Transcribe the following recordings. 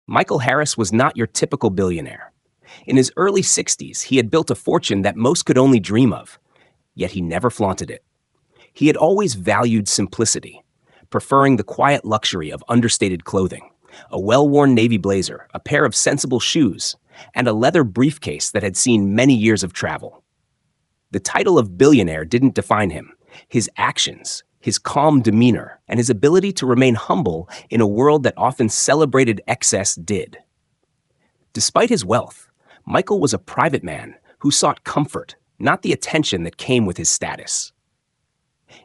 Michael Harris was not your typical billionaire. In his early 60s, he had built a fortune that most could only dream of, yet he never flaunted it. He had always valued simplicity, preferring the quiet luxury of understated clothing, a well-worn navy blazer, a pair of sensible shoes, and a leather briefcase that had seen many years of travel. The title of billionaire didn't define him. His actions, his calm demeanor, and his ability to remain humble in a world that often celebrated excess did. Despite his wealth, Michael was a private man who sought comfort, not the attention that came with his status.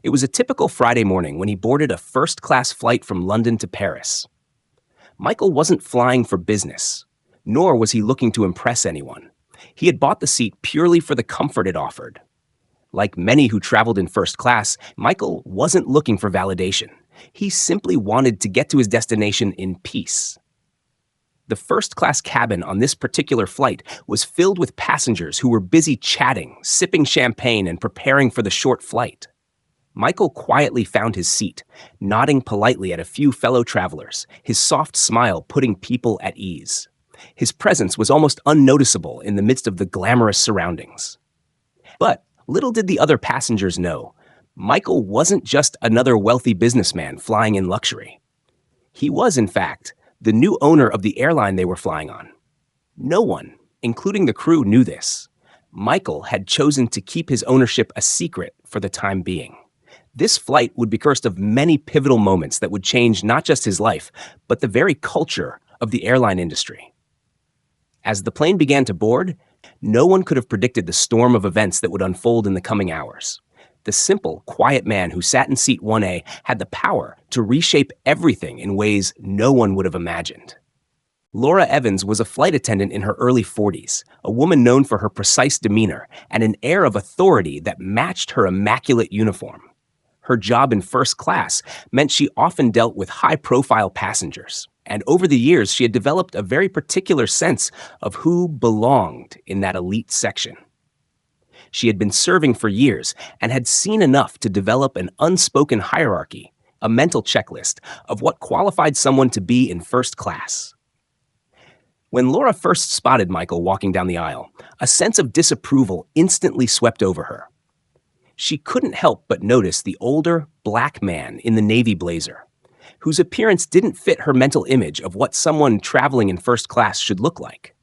It was a typical Friday morning when he boarded a first-class flight from London to Paris. Michael wasn't flying for business, nor was he looking to impress anyone. He had bought the seat purely for the comfort it offered. Like many who traveled in first class, Michael wasn't looking for validation. He simply wanted to get to his destination in peace. The first-class cabin on this particular flight was filled with passengers who were busy chatting, sipping champagne, and preparing for the short flight. Michael quietly found his seat, nodding politely at a few fellow travelers, his soft smile putting people at ease. His presence was almost unnoticeable in the midst of the glamorous surroundings. But little did the other passengers know, Michael wasn't just another wealthy businessman flying in luxury. He was, in fact, the new owner of the airline they were flying on. No one, including the crew, knew this. Michael had chosen to keep his ownership a secret for the time being. This flight would be cursed of many pivotal moments that would change not just his life, but the very culture of the airline industry. As the plane began to board, no one could have predicted the storm of events that would unfold in the coming hours. The simple, quiet man who sat in seat 1A had the power to reshape everything in ways no one would have imagined. Laura Evans was a flight attendant in her early 40s, a woman known for her precise demeanor and an air of authority that matched her immaculate uniform. Her job in first class meant she often dealt with high-profile passengers, and over the years she had developed a very particular sense of who belonged in that elite section. She had been serving for years and had seen enough to develop an unspoken hierarchy, a mental checklist of what qualified someone to be in first class. When Laura first spotted Michael walking down the aisle, a sense of disapproval instantly swept over her. She couldn't help but notice the older, black man in the navy blazer, whose appearance didn't fit her mental image of what someone traveling in first class should look like.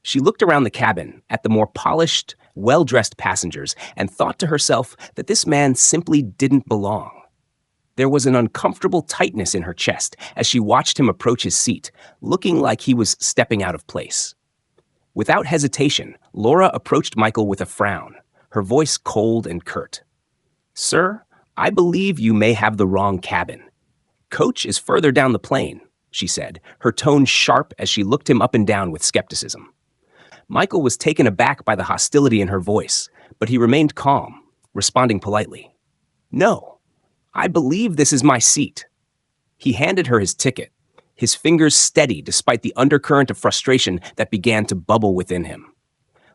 She looked around the cabin at the more polished, well-dressed passengers and thought to herself that this man simply didn't belong. There was an uncomfortable tightness in her chest as she watched him approach his seat, looking like he was stepping out of place. Without hesitation, Laura approached Michael with a frown, her voice cold and curt. "Sir, I believe you may have the wrong cabin. Coach is further down the plane," she said, her tone sharp as she looked him up and down with skepticism. Michael was taken aback by the hostility in her voice, but he remained calm, responding politely. "No, I believe this is my seat." He handed her his ticket, his fingers steady despite the undercurrent of frustration that began to bubble within him.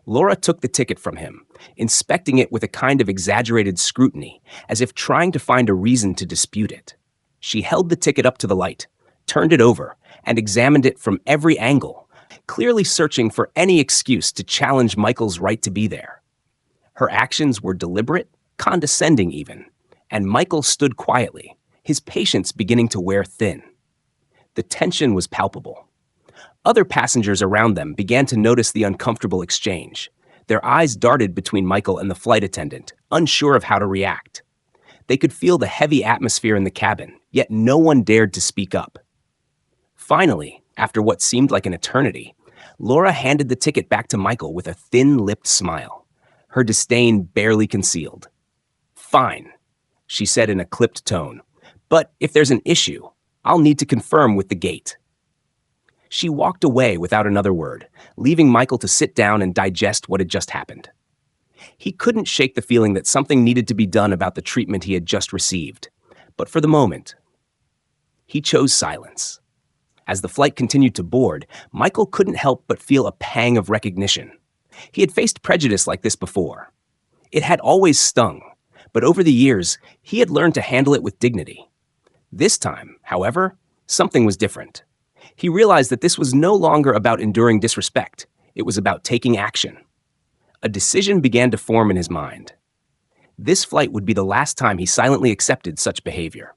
Laura took the ticket from him, inspecting it with a kind of exaggerated scrutiny, as if trying to find a reason to dispute it. She held the ticket up to the light, turned it over, and examined it from every angle, clearly searching for any excuse to challenge Michael's right to be there. Her actions were deliberate, condescending even, and Michael stood quietly, his patience beginning to wear thin. The tension was palpable. Other passengers around them began to notice the uncomfortable exchange. Their eyes darted between Michael and the flight attendant, unsure of how to react. They could feel the heavy atmosphere in the cabin, yet no one dared to speak up. Finally, after what seemed like an eternity, Laura handed the ticket back to Michael with a thin-lipped smile, her disdain barely concealed. "Fine," she said in a clipped tone, "but if there's an issue, I'll need to confirm with the gate." She walked away without another word, leaving Michael to sit down and digest what had just happened. He couldn't shake the feeling that something needed to be done about the treatment he had just received, but for the moment, he chose silence. As the flight continued to board, Michael couldn't help but feel a pang of recognition. He had faced prejudice like this before. It had always stung, but over the years, he had learned to handle it with dignity. This time, however, something was different. He realized that this was no longer about enduring disrespect. It was about taking action. A decision began to form in his mind. This flight would be the last time he silently accepted such behavior.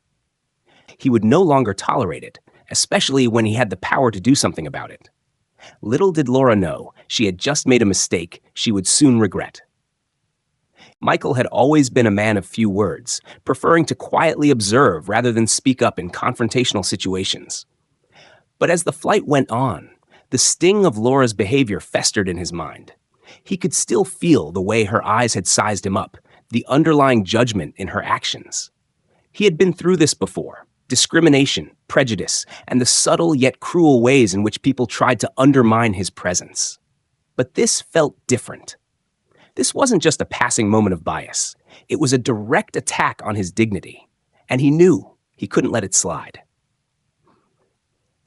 He would no longer tolerate it, especially when he had the power to do something about it. Little did Laura know she had just made a mistake she would soon regret. Michael had always been a man of few words, preferring to quietly observe rather than speak up in confrontational situations. But as the flight went on, the sting of Laura's behavior festered in his mind. He could still feel the way her eyes had sized him up, the underlying judgment in her actions. He had been through this before: discrimination, prejudice, and the subtle yet cruel ways in which people tried to undermine his presence. But this felt different. This wasn't just a passing moment of bias. It was a direct attack on his dignity, and he knew he couldn't let it slide.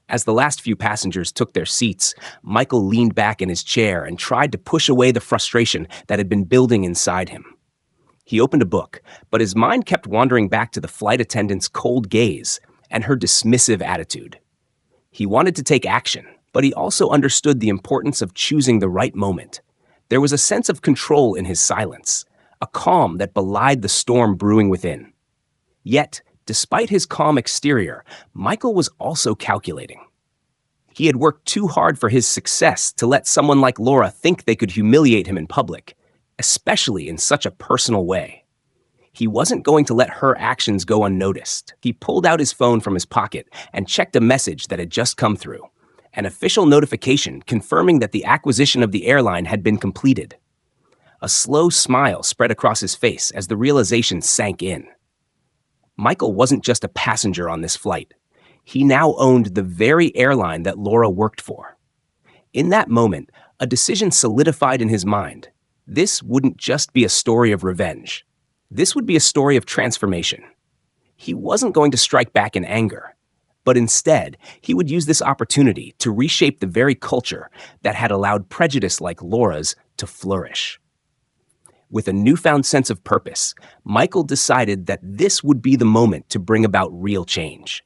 As the last few passengers took their seats, Michael leaned back in his chair and tried to push away the frustration that had been building inside him. He opened a book, but his mind kept wandering back to the flight attendant's cold gaze and her dismissive attitude. He wanted to take action, but he also understood the importance of choosing the right moment. There was a sense of control in his silence, a calm that belied the storm brewing within. Yet, despite his calm exterior, Michael was also calculating. He had worked too hard for his success to let someone like Laura think they could humiliate him in public, especially in such a personal way. He wasn't going to let her actions go unnoticed. He pulled out his phone from his pocket and checked a message that had just come through, an official notification confirming that the acquisition of the airline had been completed. A slow smile spread across his face as the realization sank in. Michael wasn't just a passenger on this flight. He now owned the very airline that Laura worked for. In that moment, a decision solidified in his mind. This wouldn't just be a story of revenge. This would be a story of transformation. He wasn't going to strike back in anger, but instead, he would use this opportunity to reshape the very culture that had allowed prejudice like Laura's to flourish. With a newfound sense of purpose, Michael decided that this would be the moment to bring about real change.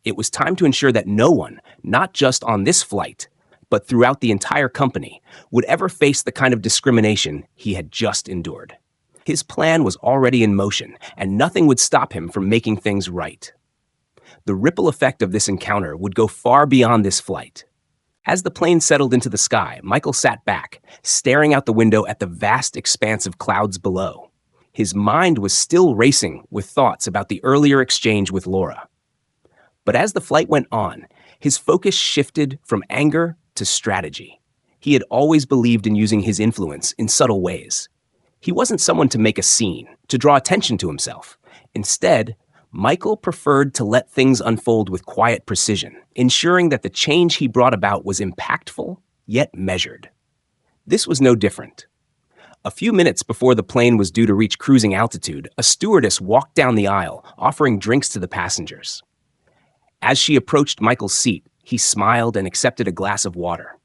It was time to ensure that no one, not just on this flight, but throughout the entire company, would ever face the kind of discrimination he had just endured. His plan was already in motion, and nothing would stop him from making things right. The ripple effect of this encounter would go far beyond this flight. As the plane settled into the sky, Michael sat back, staring out the window at the vast expanse of clouds below. His mind was still racing with thoughts about the earlier exchange with Laura. But as the flight went on, his focus shifted from anger to strategy. He had always believed in using his influence in subtle ways. He wasn't someone to make a scene, to draw attention to himself. Instead, Michael preferred to let things unfold with quiet precision, ensuring that the change he brought about was impactful, yet measured. This was no different. A few minutes before the plane was due to reach cruising altitude, a stewardess walked down the aisle, offering drinks to the passengers. As she approached Michael's seat, he smiled and accepted a glass of water.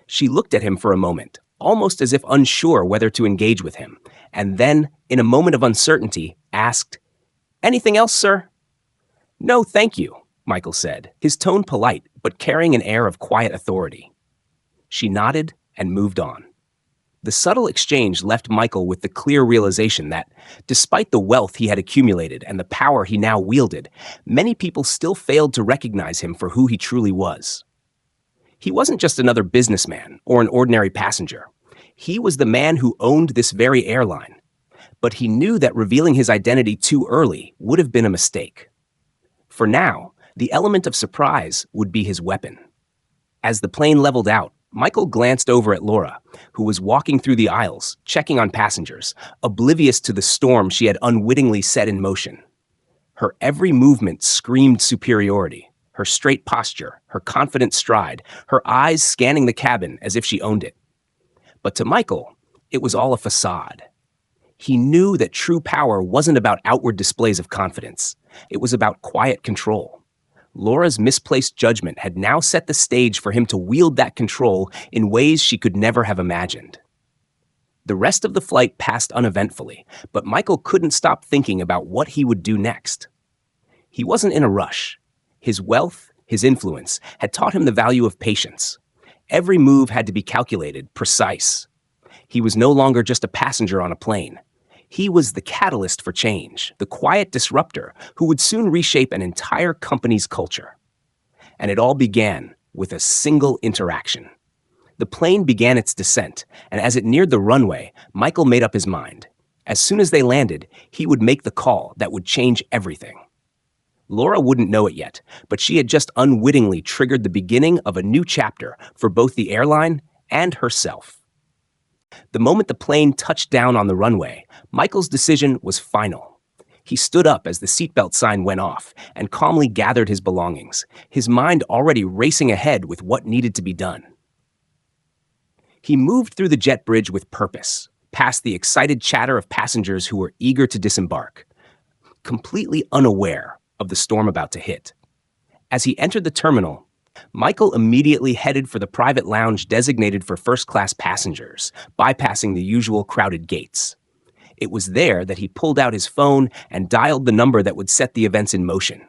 She looked at him for a moment, almost as if unsure whether to engage with him, and then, in a moment of uncertainty, asked, "Anything else, sir?" "No, thank you," Michael said, his tone polite, but carrying an air of quiet authority. She nodded and moved on. The subtle exchange left Michael with the clear realization that, despite the wealth he had accumulated and the power he now wielded, many people still failed to recognize him for who he truly was. He wasn't just another businessman or an ordinary passenger. He was the man who owned this very airline. But he knew that revealing his identity too early would have been a mistake. For now, the element of surprise would be his weapon. As the plane leveled out, Michael glanced over at Laura, who was walking through the aisles, checking on passengers, oblivious to the storm she had unwittingly set in motion. Her every movement screamed superiority, her straight posture, her confident stride, her eyes scanning the cabin as if she owned it. But to Michael, it was all a facade. He knew that true power wasn't about outward displays of confidence. It was about quiet control. Laura's misplaced judgment had now set the stage for him to wield that control in ways she could never have imagined. The rest of the flight passed uneventfully, but Michael couldn't stop thinking about what he would do next. He wasn't in a rush. His wealth, His influence had taught him the value of patience. Every move had to be calculated, precise. He was no longer just a passenger on a plane. He was the catalyst for change, the quiet disruptor who would soon reshape an entire company's culture. And it all began with a single interaction. The plane began its descent, and as it neared the runway, Michael made up his mind. As soon as they landed, he would make the call that would change everything. Laura wouldn't know it yet, but she had just unwittingly triggered the beginning of a new chapter for both the airline and herself. The moment the plane touched down on the runway, Michael's decision was final. He stood up as the seatbelt sign went off and calmly gathered his belongings, his mind already racing ahead with what needed to be done. He moved through the jet bridge with purpose, past the excited chatter of passengers who were eager to disembark, completely unaware of the storm about to hit. As he entered the terminal, Michael immediately headed for the private lounge designated for first-class passengers, bypassing the usual crowded gates. It was there that he pulled out his phone and dialed the number that would set the events in motion.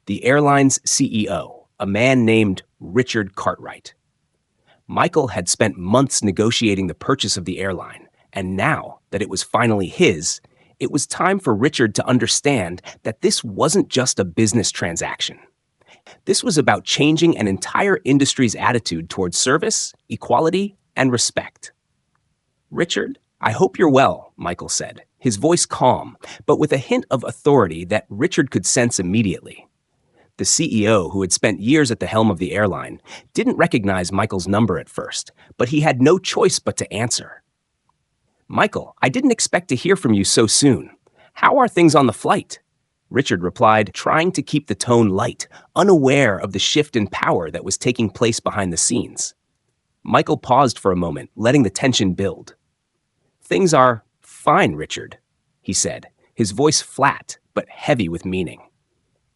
The airline's CEO, a man named Richard Cartwright. Michael had spent months negotiating the purchase of the airline, and now that it was finally his, it was time for Richard to understand that this wasn't just a business transaction. This was about changing an entire industry's attitude towards service, equality, and respect. "Richard, I hope you're well," Michael said, his voice calm, but with a hint of authority that Richard could sense immediately. The CEO, who had spent years at the helm of the airline, didn't recognize Michael's number at first, but he had no choice but to answer. "Michael, I didn't expect to hear from you so soon. How are things on the flight?" Richard replied, trying to keep the tone light, unaware of the shift in power that was taking place behind the scenes. Michael paused for a moment, letting the tension build. "Things are fine, Richard," he said, his voice flat but heavy with meaning.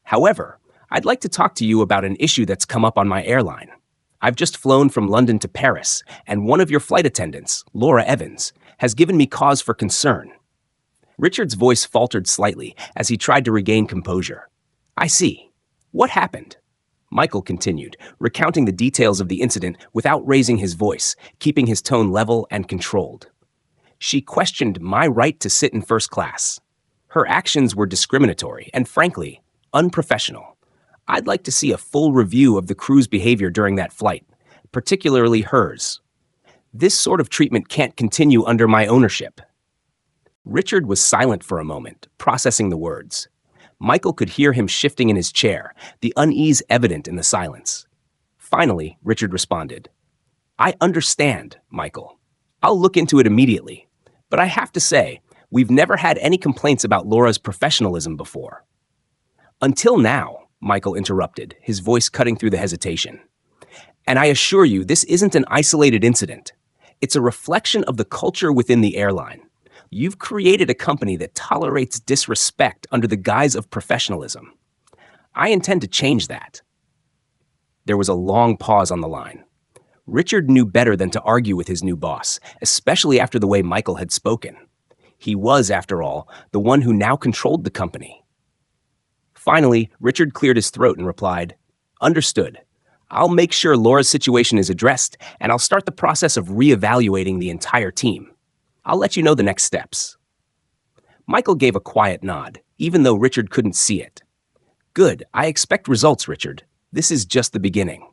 "However, I'd like to talk to you about an issue that's come up on my airline. I've just flown from London to Paris, and one of your flight attendants, Laura Evans, has given me cause for concern." Richard's voice faltered slightly as he tried to regain composure. "I see. What happened?" Michael continued, recounting the details of the incident without raising his voice, keeping his tone level and controlled. "She questioned my right to sit in first class. Her actions were discriminatory and, frankly, unprofessional. I'd like to see a full review of the crew's behavior during that flight, particularly hers. This sort of treatment can't continue under my ownership." Richard was silent for a moment, processing the words. Michael could hear him shifting in his chair, the unease evident in the silence. Finally, Richard responded, "I understand, Michael. I'll look into it immediately. But I have to say, we've never had any complaints about Laura's professionalism before." "Until now," Michael interrupted, his voice cutting through the hesitation. "And I assure you, this isn't an isolated incident. It's a reflection of the culture within the airline. You've created a company that tolerates disrespect under the guise of professionalism. I intend to change that." There was a long pause on the line. Richard knew better than to argue with his new boss, especially after the way Michael had spoken. He was, after all, the one who now controlled the company. Finally, Richard cleared his throat and replied, "Understood. I'll make sure Laura's situation is addressed, and I'll start the process of reevaluating the entire team. I'll let you know the next steps." Michael gave a quiet nod, even though Richard couldn't see it. "Good. I expect results, Richard. This is just the beginning."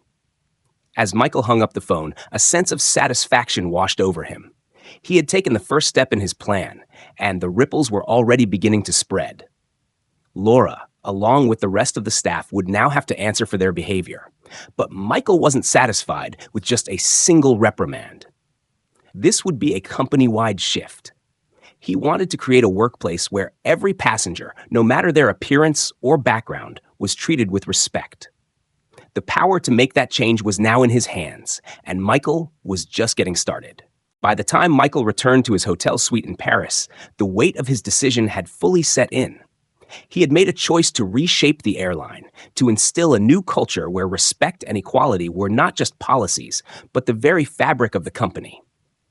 As Michael hung up the phone, a sense of satisfaction washed over him. He had taken the first step in his plan, and the ripples were already beginning to spread. Laura, along with the rest of the staff, would now have to answer for their behavior. But Michael wasn't satisfied with just a single reprimand. This would be a company-wide shift. He wanted to create a workplace where every passenger, no matter their appearance or background, was treated with respect. The power to make that change was now in his hands, and Michael was just getting started. By the time Michael returned to his hotel suite in Paris, the weight of his decision had fully set in. He had made a choice to reshape the airline, to instill a new culture where respect and equality were not just policies, but the very fabric of the company.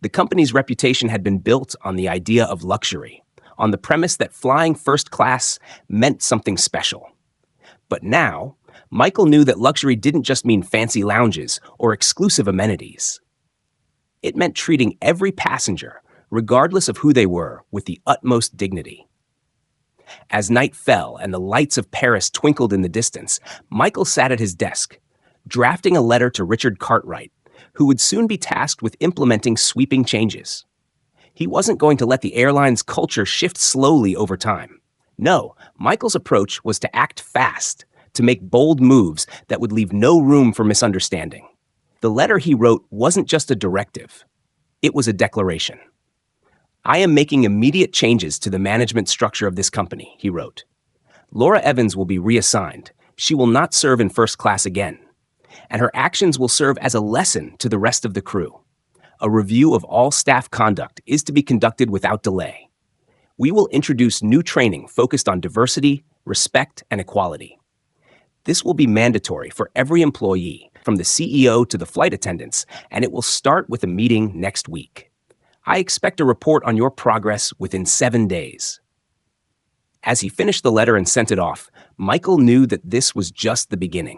The company's reputation had been built on the idea of luxury, on the premise that flying first class meant something special. But now, Michael knew that luxury didn't just mean fancy lounges or exclusive amenities. It meant treating every passenger, regardless of who they were, with the utmost dignity. As night fell and the lights of Paris twinkled in the distance, Michael sat at his desk, drafting a letter to Richard Cartwright, who would soon be tasked with implementing sweeping changes. He wasn't going to let the airline's culture shift slowly over time. No, Michael's approach was to act fast, to make bold moves that would leave no room for misunderstanding. The letter he wrote wasn't just a directive. It was a declaration. "I am making immediate changes to the management structure of this company," he wrote. "Laura Evans will be reassigned. She will not serve in first class again. And her actions will serve as a lesson to the rest of the crew. A review of all staff conduct is to be conducted without delay. We will introduce new training focused on diversity, respect, and equality. This will be mandatory for every employee, from the CEO to the flight attendants, and it will start with a meeting next week. I expect a report on your progress within 7 days." As he finished the letter and sent it off, Michael knew that this was just the beginning.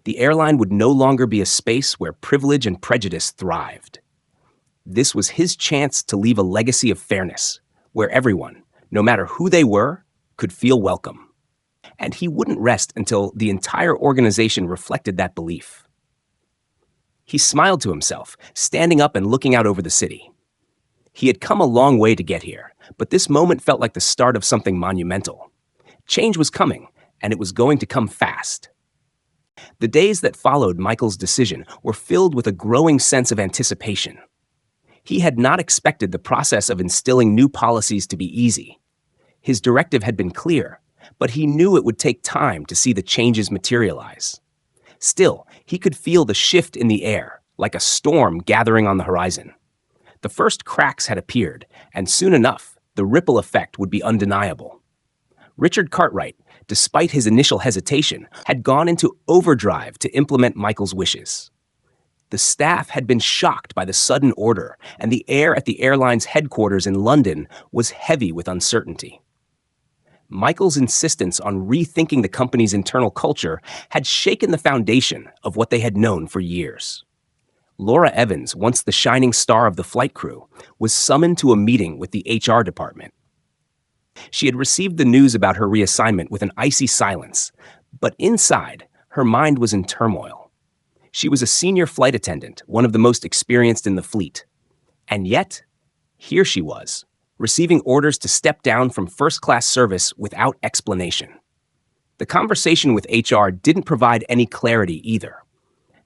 The airline would no longer be a space where privilege and prejudice thrived. This was his chance to leave a legacy of fairness, where everyone, no matter who they were, could feel welcome. And he wouldn't rest until the entire organization reflected that belief. He smiled to himself, standing up and looking out over the city. He had come a long way to get here, but this moment felt like the start of something monumental. Change was coming, and it was going to come fast. The days that followed Michael's decision were filled with a growing sense of anticipation. He had not expected the process of instilling new policies to be easy. His directive had been clear, but he knew it would take time to see the changes materialize. Still, he could feel the shift in the air, like a storm gathering on the horizon. The first cracks had appeared, and soon enough, the ripple effect would be undeniable. Richard Cartwright, despite his initial hesitation, had gone into overdrive to implement Michael's wishes. The staff had been shocked by the sudden order, and the air at the airline's headquarters in London was heavy with uncertainty. Michael's insistence on rethinking the company's internal culture had shaken the foundation of what they had known for years. Laura Evans, once the shining star of the flight crew, was summoned to a meeting with the HR department. She had received the news about her reassignment with an icy silence, but inside, her mind was in turmoil. She was a senior flight attendant, one of the most experienced in the fleet. And yet, here she was, receiving orders to step down from first-class service without explanation. The conversation with HR didn't provide any clarity either.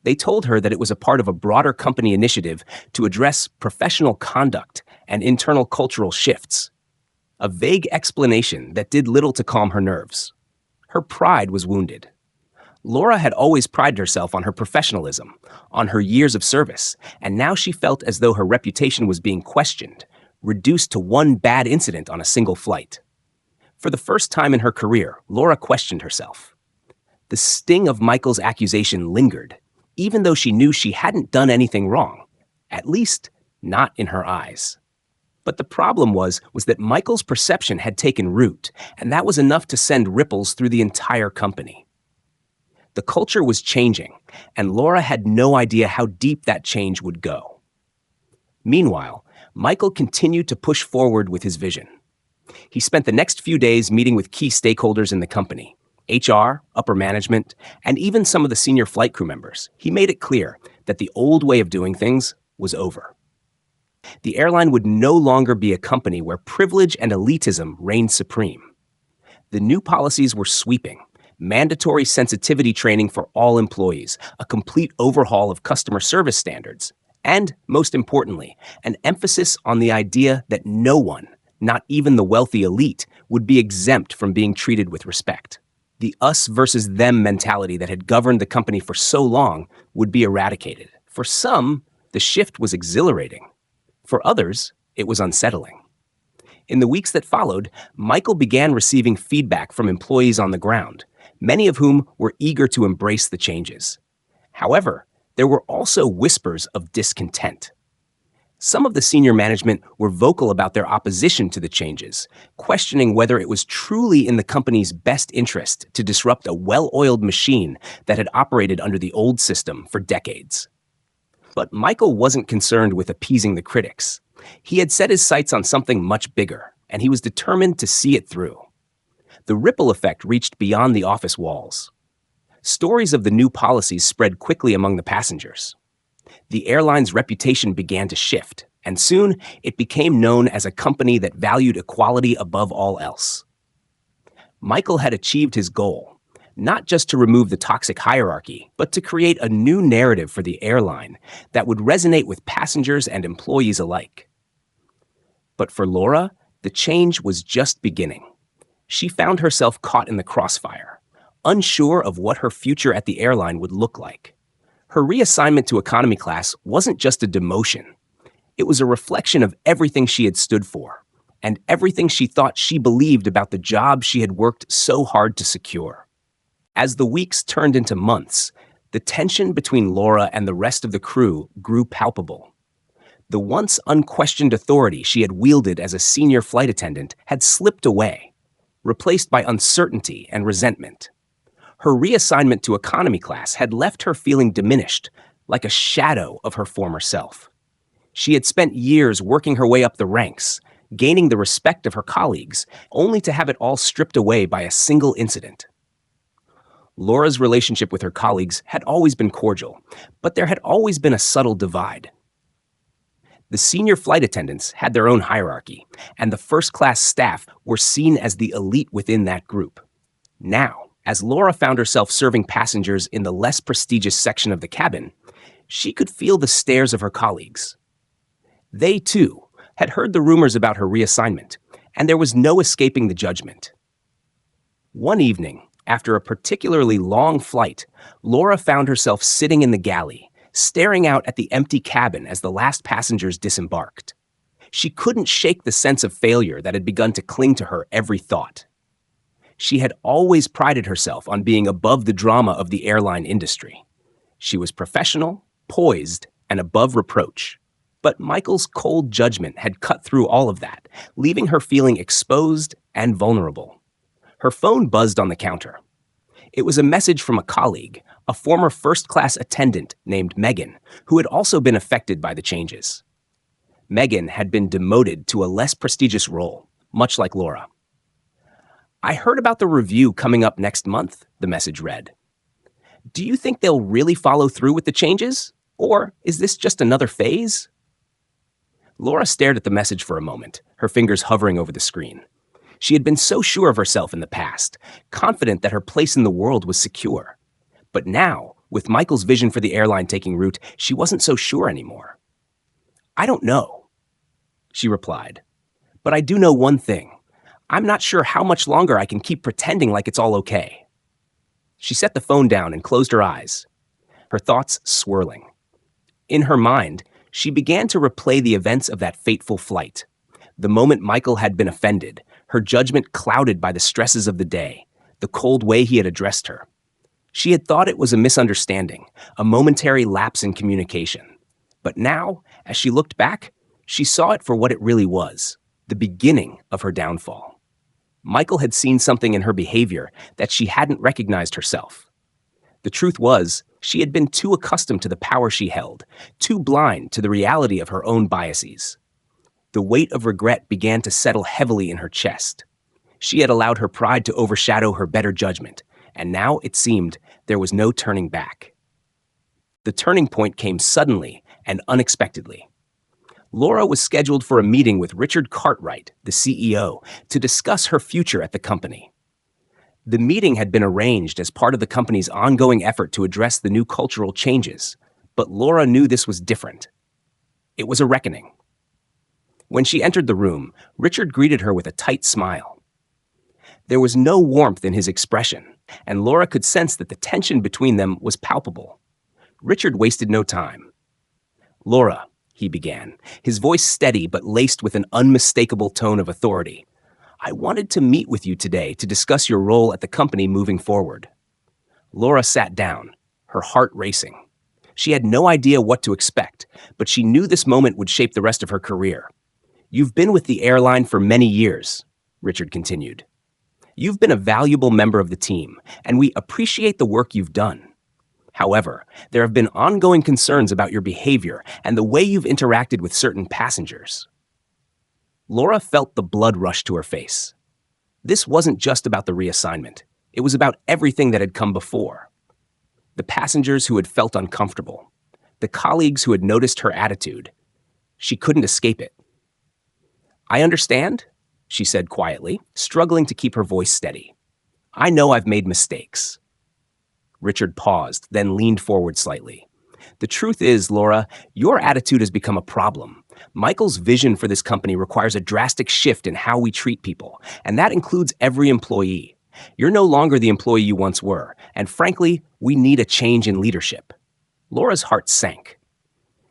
They told her that it was a part of a broader company initiative to address professional conduct and internal cultural shifts. A vague explanation that did little to calm her nerves. Her pride was wounded. Laura had always prided herself on her professionalism, on her years of service, and now she felt as though her reputation was being questioned, reduced to one bad incident on a single flight. For the first time in her career, Laura questioned herself. The sting of Michael's accusation lingered, even though she knew she hadn't done anything wrong, at least not in her eyes. But the problem was that Michael's perception had taken root, and that was enough to send ripples through the entire company. The culture was changing, and Laura had no idea how deep that change would go. Meanwhile, Michael continued to push forward with his vision. He spent the next few days meeting with key stakeholders in the company, HR, upper management, and even some of the senior flight crew members. He made it clear that the old way of doing things was over. The airline would no longer be a company where privilege and elitism reigned supreme. The new policies were sweeping: mandatory sensitivity training for all employees, a complete overhaul of customer service standards, and, most importantly, an emphasis on the idea that no one, not even the wealthy elite, would be exempt from being treated with respect. The us versus them mentality that had governed the company for so long would be eradicated. For some, the shift was exhilarating. For others, it was unsettling. In the weeks that followed, Michael began receiving feedback from employees on the ground, many of whom were eager to embrace the changes. However, there were also whispers of discontent. Some of the senior management were vocal about their opposition to the changes, questioning whether it was truly in the company's best interest to disrupt a well-oiled machine that had operated under the old system for decades. But Michael wasn't concerned with appeasing the critics. He had set his sights on something much bigger, and he was determined to see it through. The ripple effect reached beyond the office walls. Stories of the new policies spread quickly among the passengers. The airline's reputation began to shift, and soon it became known as a company that valued equality above all else. Michael had achieved his goal, not just to remove the toxic hierarchy, but to create a new narrative for the airline that would resonate with passengers and employees alike. But for Laura, the change was just beginning. She found herself caught in the crossfire, unsure of what her future at the airline would look like. Her reassignment to economy class wasn't just a demotion. It was a reflection of everything she had stood for, and everything she thought she believed about the job she had worked so hard to secure. As the weeks turned into months, the tension between Laura and the rest of the crew grew palpable. The once unquestioned authority she had wielded as a senior flight attendant had slipped away, replaced by uncertainty and resentment. Her reassignment to economy class had left her feeling diminished, like a shadow of her former self. She had spent years working her way up the ranks, gaining the respect of her colleagues, only to have it all stripped away by a single incident. Laura's relationship with her colleagues had always been cordial, but there had always been a subtle divide. The senior flight attendants had their own hierarchy, and the first-class staff were seen as the elite within that group. Now, as Laura found herself serving passengers in the less prestigious section of the cabin, she could feel the stares of her colleagues. They, too, had heard the rumors about her reassignment, and there was no escaping the judgment. One evening, after a particularly long flight, Laura found herself sitting in the galley, staring out at the empty cabin as the last passengers disembarked. She couldn't shake the sense of failure that had begun to cling to her every thought. She had always prided herself on being above the drama of the airline industry. She was professional, poised, and above reproach. But Michael's cold judgment had cut through all of that, leaving her feeling exposed and vulnerable. Her phone buzzed on the counter. It was a message from a colleague, a former first-class attendant named Megan, who had also been affected by the changes. Megan had been demoted to a less prestigious role, much like Laura. "I heard about the review coming up next month," the message read. "Do you think they'll really follow through with the changes? Or is this just another phase?" Laura stared at the message for a moment, her fingers hovering over the screen. She had been so sure of herself in the past, confident that her place in the world was secure. But now, with Michael's vision for the airline taking root, she wasn't so sure anymore. "I don't know," she replied. "But I do know one thing. I'm not sure how much longer I can keep pretending like it's all okay." She set the phone down and closed her eyes, her thoughts swirling. In her mind, she began to replay the events of that fateful flight. The moment Michael had been offended, her judgment clouded by the stresses of the day, the cold way he had addressed her. She had thought it was a misunderstanding, a momentary lapse in communication. But now, as she looked back, she saw it for what it really was, the beginning of her downfall. Michael had seen something in her behavior that she hadn't recognized herself. The truth was, she had been too accustomed to the power she held, too blind to the reality of her own biases. The weight of regret began to settle heavily in her chest. She had allowed her pride to overshadow her better judgment, and now it seemed there was no turning back. The turning point came suddenly and unexpectedly. Laura was scheduled for a meeting with Richard Cartwright, the CEO, to discuss her future at the company. The meeting had been arranged as part of the company's ongoing effort to address the new cultural changes, but Laura knew this was different. It was a reckoning. When she entered the room, Richard greeted her with a tight smile. There was no warmth in his expression, and Laura could sense that the tension between them was palpable. Richard wasted no time. "Laura," he began, his voice steady but laced with an unmistakable tone of authority, "I wanted to meet with you today to discuss your role at the company moving forward." Laura sat down, her heart racing. She had no idea what to expect, but she knew this moment would shape the rest of her career. "You've been with the airline for many years," Richard continued. "You've been a valuable member of the team, and we appreciate the work you've done. However, there have been ongoing concerns about your behavior and the way you've interacted with certain passengers." Laura felt the blood rush to her face. This wasn't just about the reassignment. It was about everything that had come before. The passengers who had felt uncomfortable, the colleagues who had noticed her attitude. She couldn't escape it. "I understand," she said quietly, struggling to keep her voice steady. "I know I've made mistakes." Richard paused, then leaned forward slightly. "The truth is, Laura, your attitude has become a problem. Michael's vision for this company requires a drastic shift in how we treat people, and that includes every employee. You're no longer the employee you once were, and frankly, we need a change in leadership." Laura's heart sank.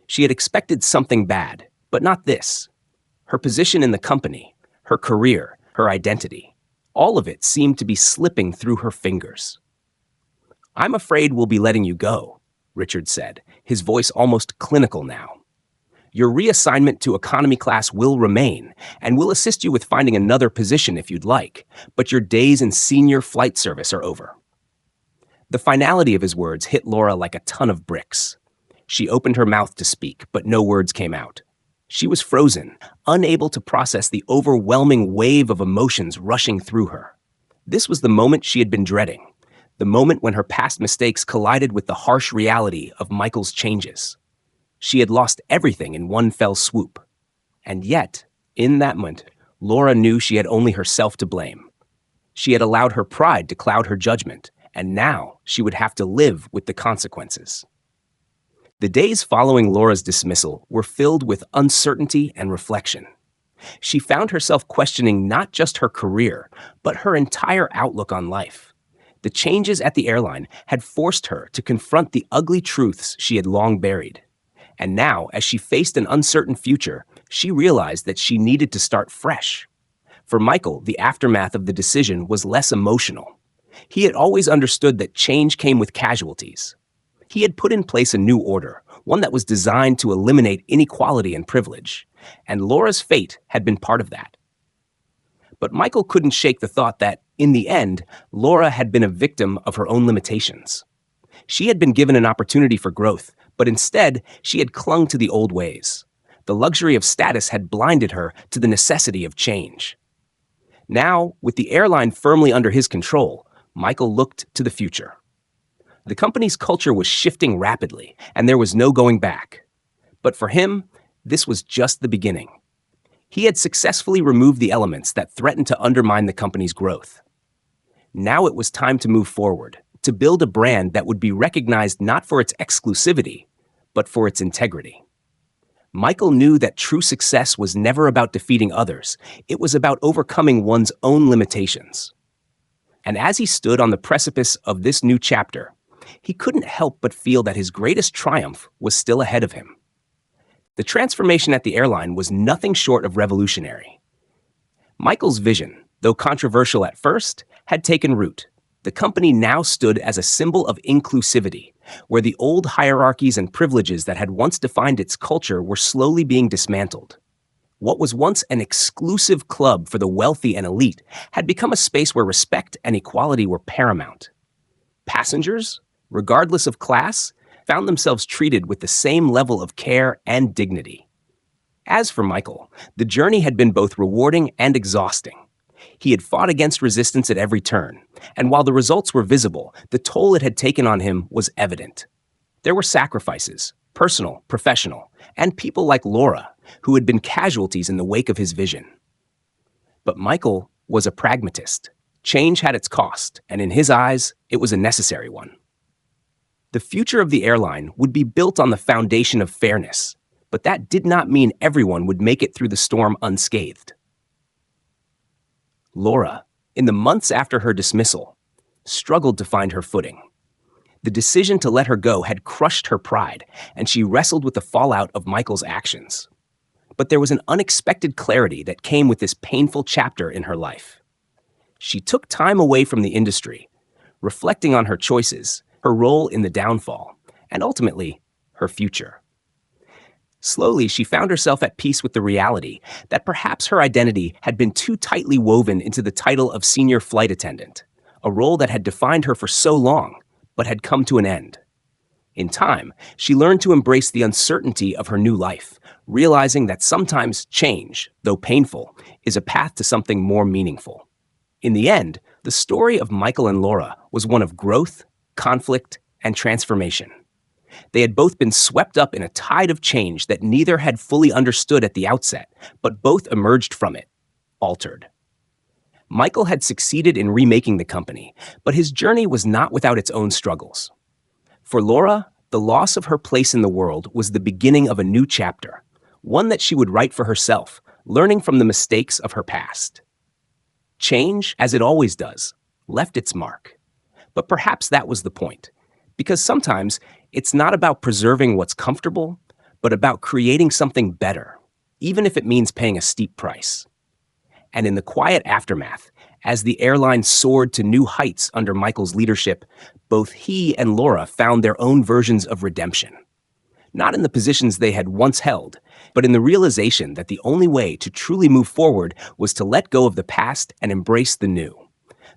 She had expected something bad, but not this. Her position in the company, her career, her identity, all of it seemed to be slipping through her fingers. "I'm afraid we'll be letting you go," Richard said, his voice almost clinical now. "Your reassignment to economy class will remain, and we'll assist you with finding another position if you'd like, but your days in senior flight service are over." The finality of his words hit Laura like a ton of bricks. She opened her mouth to speak, but no words came out. She was frozen, unable to process the overwhelming wave of emotions rushing through her. This was the moment she had been dreading. The moment when her past mistakes collided with the harsh reality of Michael's changes. She had lost everything in one fell swoop. And yet, in that moment, Laura knew she had only herself to blame. She had allowed her pride to cloud her judgment, and now she would have to live with the consequences. The days following Laura's dismissal were filled with uncertainty and reflection. She found herself questioning not just her career, but her entire outlook on life. The changes at the airline had forced her to confront the ugly truths she had long buried. And now, as she faced an uncertain future, she realized that she needed to start fresh. For Michael, the aftermath of the decision was less emotional. He had always understood that change came with casualties. He had put in place a new order, one that was designed to eliminate inequality and privilege, and Laura's fate had been part of that. But Michael couldn't shake the thought that, in the end, Laura had been a victim of her own limitations. She had been given an opportunity for growth, but instead, she had clung to the old ways. The luxury of status had blinded her to the necessity of change. Now, with the airline firmly under his control, Michael looked to the future. The company's culture was shifting rapidly, and there was no going back. But for him, this was just the beginning. He had successfully removed the elements that threatened to undermine the company's growth. Now it was time to move forward, to build a brand that would be recognized not for its exclusivity, but for its integrity. Michael knew that true success was never about defeating others. It was about overcoming one's own limitations. And as he stood on the precipice of this new chapter, he couldn't help but feel that his greatest triumph was still ahead of him. The transformation at the airline was nothing short of revolutionary. Michael's vision, though controversial at first, had taken root. The company now stood as a symbol of inclusivity, where the old hierarchies and privileges that had once defined its culture were slowly being dismantled. What was once an exclusive club for the wealthy and elite had become a space where respect and equality were paramount. Passengers, regardless of class, found themselves treated with the same level of care and dignity. As for Michael, the journey had been both rewarding and exhausting. He had fought against resistance at every turn, and while the results were visible, the toll it had taken on him was evident. There were sacrifices, personal, professional, and people like Laura, who had been casualties in the wake of his vision. But Michael was a pragmatist. Change had its cost, and in his eyes, it was a necessary one. The future of the airline would be built on the foundation of fairness, but that did not mean everyone would make it through the storm unscathed. Laura, in the months after her dismissal, struggled to find her footing. The decision to let her go had crushed her pride, and she wrestled with the fallout of Michael's actions. But there was an unexpected clarity that came with this painful chapter in her life. She took time away from the industry, reflecting on her choices, her role in the downfall, and ultimately, her future. Slowly, she found herself at peace with the reality that perhaps her identity had been too tightly woven into the title of senior flight attendant, a role that had defined her for so long, but had come to an end. In time, she learned to embrace the uncertainty of her new life, realizing that sometimes change, though painful, is a path to something more meaningful. In the end, the story of Michael and Laura was one of growth, conflict, and transformation. They had both been swept up in a tide of change that neither had fully understood at the outset, but both emerged from it, altered. Michael had succeeded in remaking the company, but his journey was not without its own struggles. For Laura, the loss of her place in the world was the beginning of a new chapter, one that she would write for herself, learning from the mistakes of her past. Change, as it always does, left its mark. But perhaps that was the point, because sometimes it's not about preserving what's comfortable, but about creating something better, even if it means paying a steep price. And in the quiet aftermath, as the airline soared to new heights under Michael's leadership, both he and Laura found their own versions of redemption. Not in the positions they had once held, but in the realization that the only way to truly move forward was to let go of the past and embrace the new.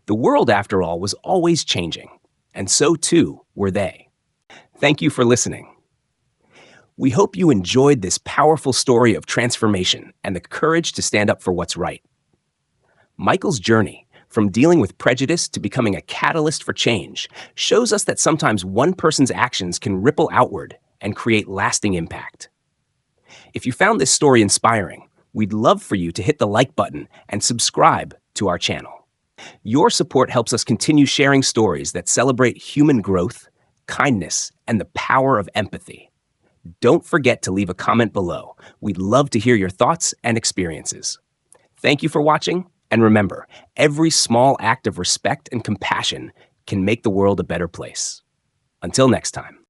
The world, after all, was always changing, and so too were they. Thank you for listening. We hope you enjoyed this powerful story of transformation and the courage to stand up for what's right. Michael's journey, from dealing with prejudice to becoming a catalyst for change, shows us that sometimes one person's actions can ripple outward and create lasting impact. If you found this story inspiring, we'd love for you to hit the like button and subscribe to our channel. Your support helps us continue sharing stories that celebrate human growth, kindness, and the power of empathy. Don't forget to leave a comment below. We'd love to hear your thoughts and experiences. Thank you for watching, and remember, every small act of respect and compassion can make the world a better place. Until next time.